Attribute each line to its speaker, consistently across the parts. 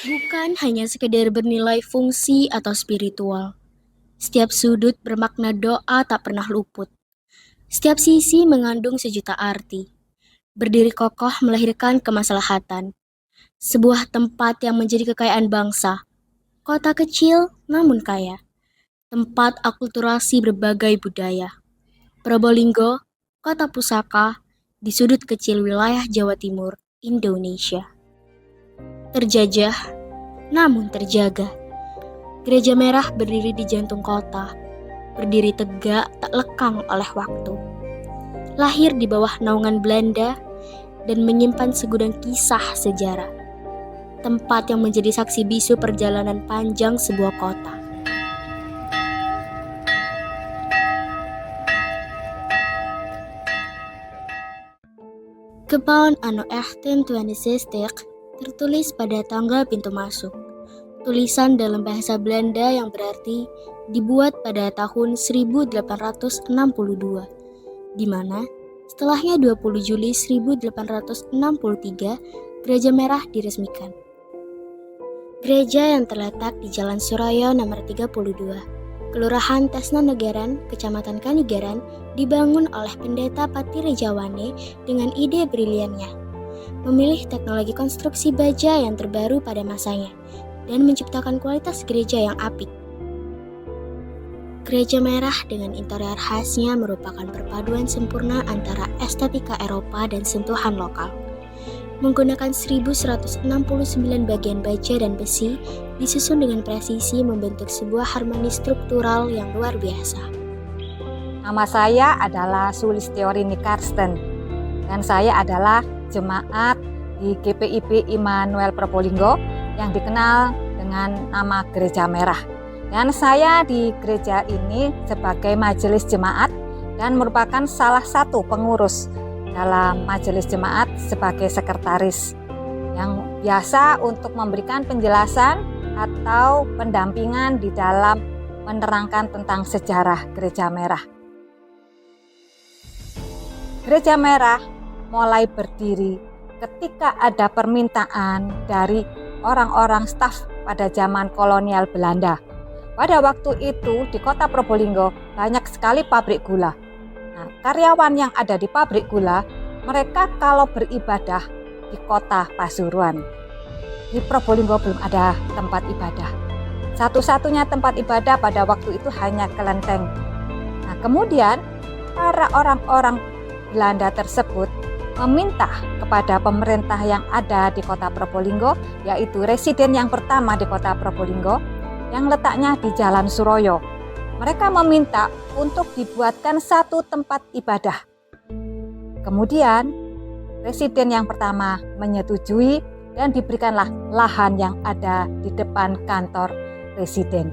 Speaker 1: Bukan hanya sekedar bernilai fungsi atau spiritual. Setiap sudut bermakna doa tak pernah luput. Setiap sisi mengandung sejuta arti. Berdiri kokoh melahirkan kemaslahatan. Sebuah tempat yang menjadi kekayaan bangsa. Kota kecil namun kaya. Tempat akulturasi berbagai budaya. Probolinggo, kota pusaka, di sudut kecil wilayah Jawa Timur, Indonesia. Terjajah, namun terjaga. Gereja Merah berdiri di jantung kota, berdiri tegak tak lekang oleh waktu. Lahir di bawah naungan Belanda dan menyimpan segudang kisah sejarah. Tempat yang menjadi saksi bisu perjalanan panjang sebuah kota. Gebouw anno 1862 tertulis pada tanggal pintu masuk. Tulisan dalam bahasa Belanda yang berarti dibuat pada tahun 1862, di mana setelahnya 20 Juli 1863 Gereja Merah diresmikan. Gereja yang terletak di Jalan Suraya nomor 32, Kelurahan Tesnonegaren, Kecamatan Kanigaran, dibangun oleh Pendeta Patire Jawane dengan ide briliannya, memilih teknologi konstruksi baja yang terbaru pada masanya, dan menciptakan kualitas gereja yang apik. Gereja Merah dengan interior khasnya merupakan perpaduan sempurna antara estetika Eropa dan sentuhan lokal. Menggunakan 1169 bagian baja dan besi, disusun dengan presisi membentuk sebuah harmoni struktural yang luar biasa.
Speaker 2: Nama saya adalah Sulistiori Karsten dan saya adalah jemaat di GPIB Immanuel Probolinggo yang dikenal dengan nama Gereja Merah. Dan saya di gereja ini sebagai majelis jemaat dan merupakan salah satu pengurus dalam majelis jemaat sebagai sekretaris yang biasa untuk memberikan penjelasan atau pendampingan di dalam menerangkan tentang sejarah Gereja Merah. Gereja Merah mulai berdiri ketika ada permintaan dari orang-orang staf pada zaman kolonial Belanda. Pada waktu itu di kota Probolinggo banyak sekali pabrik gula. Nah, karyawan yang ada di pabrik gula, mereka kalau beribadah di kota Pasuruan. Di Probolinggo belum ada tempat ibadah. Satu-satunya tempat ibadah pada waktu itu hanya kelenteng. Nah, kemudian para orang-orang Belanda tersebut meminta kepada pemerintah yang ada di kota Probolinggo, yaitu residen yang pertama di kota Probolinggo, yang letaknya di Jalan Suroyo. Mereka meminta untuk dibuatkan satu tempat ibadah. Kemudian, residen yang pertama menyetujui dan diberikanlah lahan yang ada di depan kantor residen.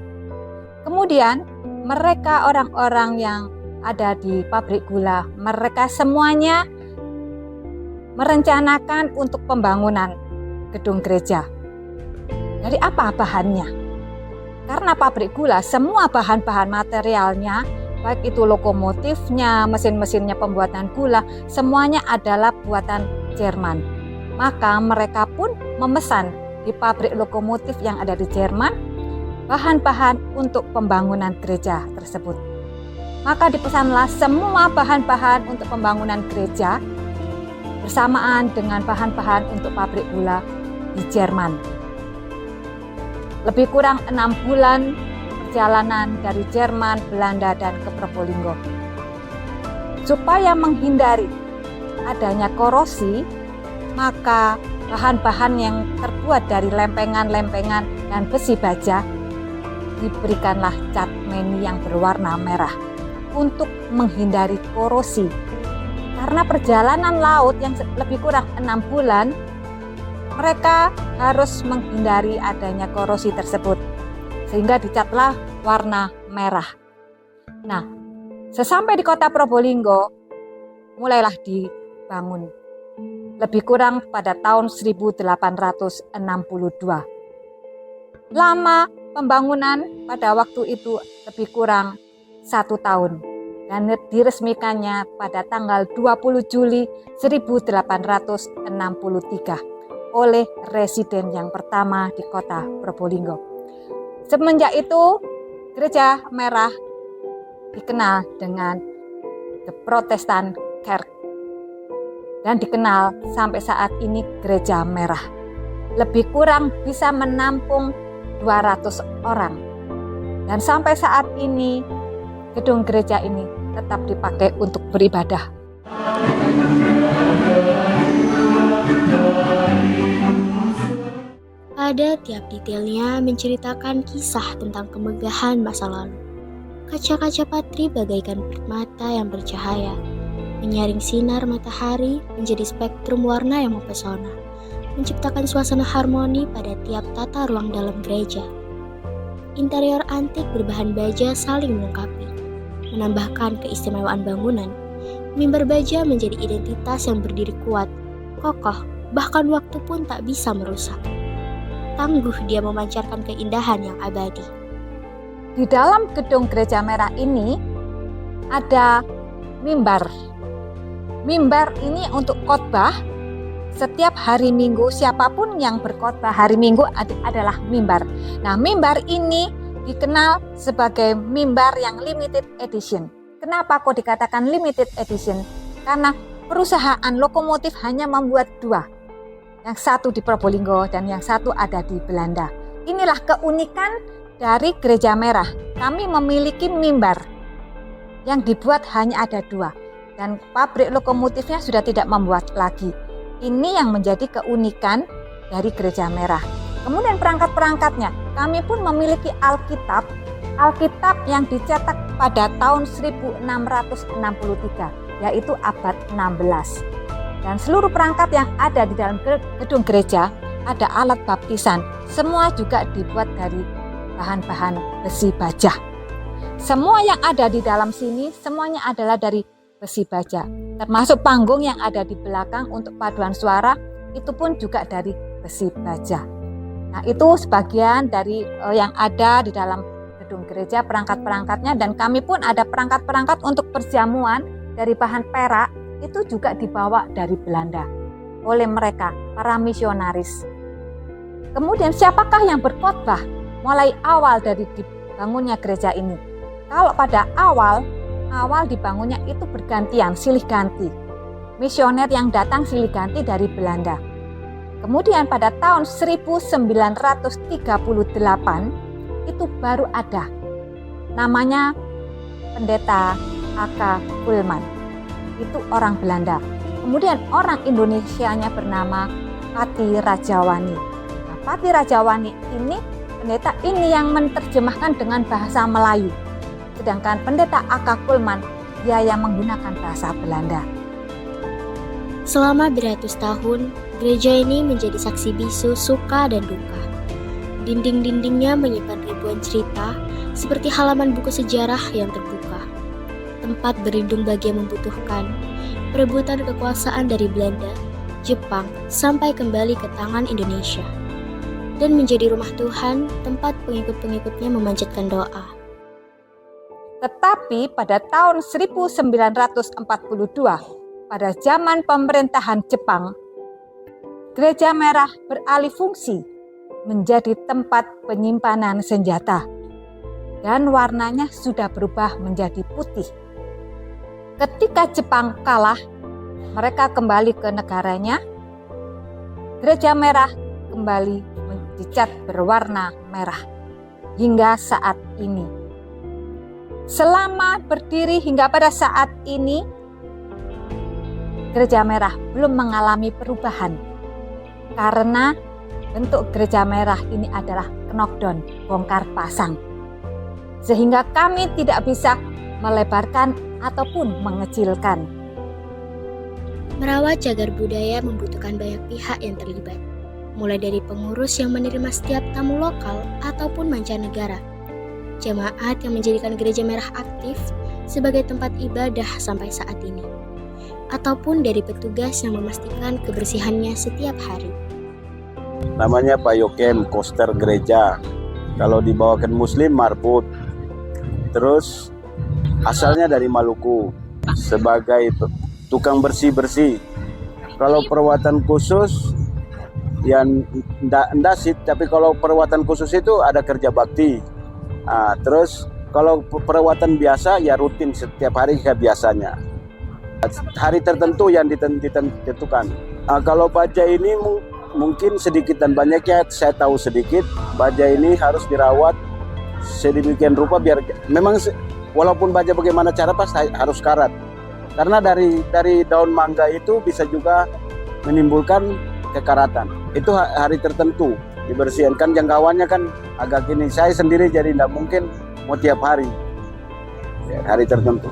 Speaker 2: Kemudian, mereka orang-orang yang ada di pabrik gula, mereka semuanya merencanakan untuk pembangunan gedung gereja. Dari apa bahannya? Karena pabrik gula, semua bahan-bahan materialnya, baik itu lokomotifnya, mesin-mesinnya pembuatan gula, semuanya adalah buatan Jerman. Maka mereka pun memesan di pabrik lokomotif yang ada di Jerman, bahan-bahan untuk pembangunan gereja tersebut. Maka dipesanlah semua bahan-bahan untuk pembangunan gereja bersamaan dengan bahan-bahan untuk pabrik gula di Jerman. Lebih kurang 6 bulan perjalanan dari Jerman, Belanda, dan ke Probolinggo. Supaya menghindari adanya korosi, maka bahan-bahan yang terbuat dari lempengan-lempengan dan besi baja diberikanlah cat meni yang berwarna merah untuk menghindari korosi. Karena perjalanan laut yang lebih kurang 6 bulan, mereka harus menghindari adanya korosi tersebut, sehingga dicatlah warna merah. Nah, sesampai di kota Probolinggo, mulailah dibangun. Lebih kurang pada tahun 1862. Lama pembangunan pada waktu itu lebih kurang 1 tahun. Dan diresmikannya pada tanggal 20 Juli 1863. oleh residen yang pertama di kota Probolinggo. Semenjak itu, Gereja Merah dikenal dengan The Protestant Kerk dan dikenal sampai saat ini Gereja Merah. Lebih kurang bisa menampung 200 orang. Dan sampai saat ini, gedung gereja ini tetap dipakai untuk beribadah.
Speaker 1: Pada tiap detailnya menceritakan kisah tentang kemegahan masa lalu. Kaca-kaca patri bagaikan permata yang bercahaya, menyaring sinar matahari menjadi spektrum warna yang mempesona, menciptakan suasana harmoni pada tiap tata ruang dalam gereja. Interior antik berbahan baja saling melengkapi, menambahkan keistimewaan bangunan. Mimbar baja menjadi identitas yang berdiri kuat, kokoh, bahkan waktu pun tak bisa merusak. Tangguh dia memancarkan keindahan yang abadi.
Speaker 2: Di dalam gedung Gereja Merah ini ada mimbar. Mimbar ini untuk khotbah. Setiap hari Minggu, siapapun yang berkhotbah hari Minggu adalah mimbar. Nah, mimbar ini dikenal sebagai mimbar yang limited edition. Kenapa kok dikatakan limited edition? Karena perusahaan lokomotif hanya membuat 2. Yang satu di Probolinggo dan yang satu ada di Belanda. Inilah keunikan dari Gereja Merah. Kami memiliki mimbar yang dibuat hanya ada 2. Dan pabrik lokomotifnya sudah tidak membuat lagi. Ini yang menjadi keunikan dari Gereja Merah. Kemudian perangkat-perangkatnya, kami pun memiliki Alkitab yang dicetak pada tahun 1663, yaitu abad 16. Dan seluruh perangkat yang ada di dalam gedung gereja, ada alat baptisan, semua juga dibuat dari bahan-bahan besi baja. Semua yang ada di dalam sini, semuanya adalah dari besi baja. Termasuk panggung yang ada di belakang untuk paduan suara, itu pun juga dari besi baja. Nah, itu sebagian dari yang ada di dalam gedung gereja, perangkat-perangkatnya. Dan kami pun ada perangkat-perangkat untuk perjamuan dari bahan perak, itu juga dibawa dari Belanda oleh mereka, para misionaris. Kemudian siapakah yang berkhotbah mulai awal dari dibangunnya gereja ini? Kalau pada awal dibangunnya itu bergantian, silih ganti. Misioner yang datang silih ganti dari Belanda. Kemudian pada tahun 1938 itu baru ada namanya Pendeta A.K. Kuhlman. Itu orang Belanda. Kemudian orang Indonesianya bernama Pati Rajawani. Nah, Pati Rajawani ini, pendeta ini yang menerjemahkan dengan bahasa Melayu. Sedangkan Pendeta A.K. Kuhlman, dia yang menggunakan bahasa Belanda.
Speaker 1: Selama beratus tahun, gereja ini menjadi saksi bisu suka dan duka. Dinding-dindingnya menyimpan ribuan cerita, seperti halaman buku sejarah yang terbuka. Tempat berlindung bagi yang membutuhkan, perebutan kekuasaan dari Belanda, Jepang, sampai kembali ke tangan Indonesia. Dan menjadi rumah Tuhan, tempat pengikut-pengikutnya memanjatkan doa.
Speaker 2: Tetapi pada tahun 1942, pada zaman pemerintahan Jepang, Gereja Merah beralih fungsi menjadi tempat penyimpanan senjata. Dan warnanya sudah berubah menjadi putih. Ketika Jepang kalah, mereka kembali ke negaranya. Gereja Merah kembali dicat berwarna merah hingga saat ini. Selama berdiri hingga pada saat ini, Gereja Merah belum mengalami perubahan karena bentuk Gereja Merah ini adalah knockdown, bongkar pasang. Sehingga kami tidak bisa melebarkan ataupun mengecilkan.
Speaker 1: Merawat cagar budaya membutuhkan banyak pihak yang terlibat, mulai dari pengurus yang menerima setiap tamu lokal ataupun mancanegara, jemaat yang menjadikan Gereja Merah aktif sebagai tempat ibadah sampai saat ini, ataupun dari petugas yang memastikan kebersihannya setiap hari.
Speaker 3: Namanya Pak Yokem, koster gereja. Kalau dibawakan Muslim, Marput. Terus asalnya dari Maluku sebagai tukang bersih-bersih. Kalau perawatan khusus yang ndak sih, tapi kalau perawatan khusus itu ada kerja bakti. Terus kalau perawatan biasa ya rutin setiap hari kayak biasanya. Hari tertentu yang ditentukan. Kalau baja ini mungkin sedikit dan banyaknya saya tahu sedikit. Baja ini harus dirawat sedemikian rupa biar memang walaupun baja bagaimana cara harus karat. Karena dari daun mangga itu bisa juga menimbulkan kekaratan. Itu hari tertentu dibersihkan. Kan jangkauannya kan agak gini. Saya sendiri jadi tidak mungkin mau tiap hari. Ya, hari tertentu.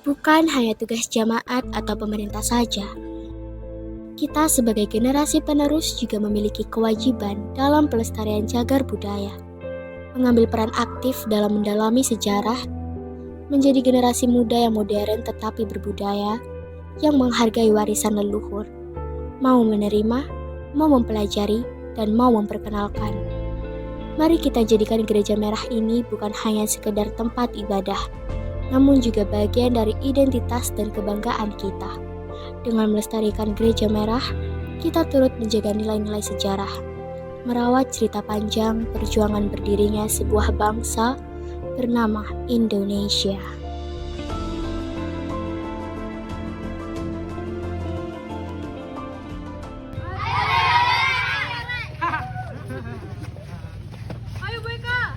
Speaker 1: Bukan hanya tugas jamaat atau pemerintah saja. Kita sebagai generasi penerus juga memiliki kewajiban dalam pelestarian cagar budaya. Mengambil peran aktif dalam mendalami sejarah, menjadi generasi muda yang modern tetapi berbudaya, yang menghargai warisan leluhur, mau menerima, mau mempelajari, dan mau memperkenalkan. Mari kita jadikan Gereja Merah ini bukan hanya sekedar tempat ibadah, namun juga bagian dari identitas dan kebanggaan kita. Dengan melestarikan Gereja Merah, kita turut menjaga nilai-nilai sejarah, merawat cerita panjang perjuangan berdirinya sebuah bangsa bernama Indonesia.
Speaker 4: Ayo, Boyka!